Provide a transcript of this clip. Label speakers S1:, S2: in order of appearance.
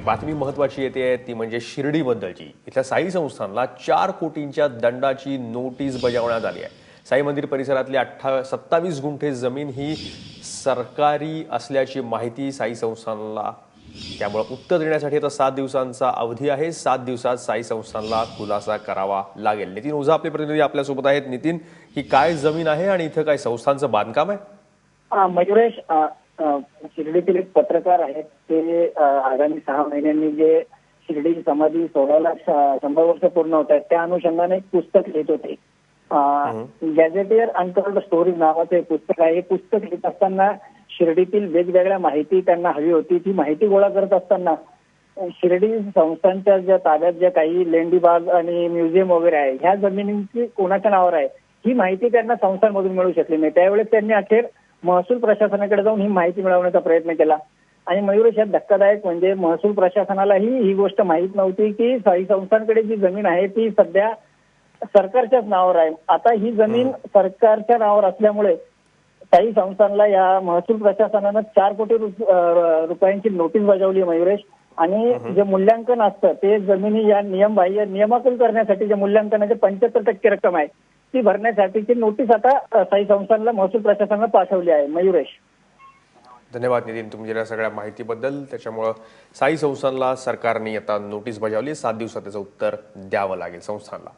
S1: एक बातमी महत्त्वाची येते ती म्हणजे शिर्डीबद्दलची। इथल्या साई संस्थानला 4 कोटींच्या दंडाची नोटीस बजावण्यात आली आहे। साई मंदिर परिसरातली 27 गुंठे जमीन ही सरकारी असल्याची माहिती साई संस्थानला, त्यामुळे उत्तर देण्यासाठी आता 7 दिवसांचा अवधी आहे। 7 दिवसात साई संस्थानला खुलासा करावा लागेल। नितीन ओझा आपले प्रतिनिधी आपल्या सोबत आहेत। नितीन, ही काय जमीन आहे आणि इथं काय संस्थांचं बांधकाम आहे?
S2: मयुरेश, शिर्डीतील एक पत्रकार आहेत ते आगामी 6 महिन्यांनी जे शिर्डी समाधी सोहळ्याला 100 वर्ष पूर्ण होत आहेत त्या अनुषंगाने एक पुस्तक लिहित होते। गॅझेटियर अनटोल्ड स्टोरीज नावाचं एक पुस्तक आहे। हे पुस्तक लिहित असताना शिर्डीतील वेगवेगळ्या माहिती त्यांना हवी होती। ती माहिती गोळा करत असताना शिर्डी संस्थांच्या ज्या ताब्यात ज्या काही लेंडीबाग आणि म्युझियम वगैरे आहे ह्या जमिनींची कोणाच्या नावावर आहे ही माहिती त्यांना संस्थांमधून मिळू शकली नाही। त्यावेळेस त्यांनी अखेर महसूल प्रशासनाकडे जाऊन ही माहिती मिळवण्याचा प्रयत्न केला आणि मयुरेश, यात धक्कादायक म्हणजे महसूल प्रशासनालाही ही गोष्ट माहीत नव्हती की साई संस्थांकडे जी जमीन आहे ती सध्या सरकारच्याच नावावर आहे। आता ही जमीन सरकारच्या नावावर असल्यामुळे साई संस्थानला या महसूल प्रशासनानं 4 कोटी रुपयांची नोटीस बजावली आहे मयुरेश। आणि जे मूल्यांकन असतं ते जमिनी या नियमाकुल करण्यासाठी जे मूल्यांकनाचे 75% रक्कम आहे ती भरण्यासाठीची नोटीस आता साई संस्थानला महसूल प्रशासनानं पाठवली आहे। मयुरेश,
S1: धन्यवाद नितीन तुमच्या सगळ्या माहितीबद्दल। त्याच्यामुळे साई संस्थानला सरकारने आता नोटीस बजावली, 7 दिवसात त्याचं उत्तर द्यावं लागेल संस्थानला।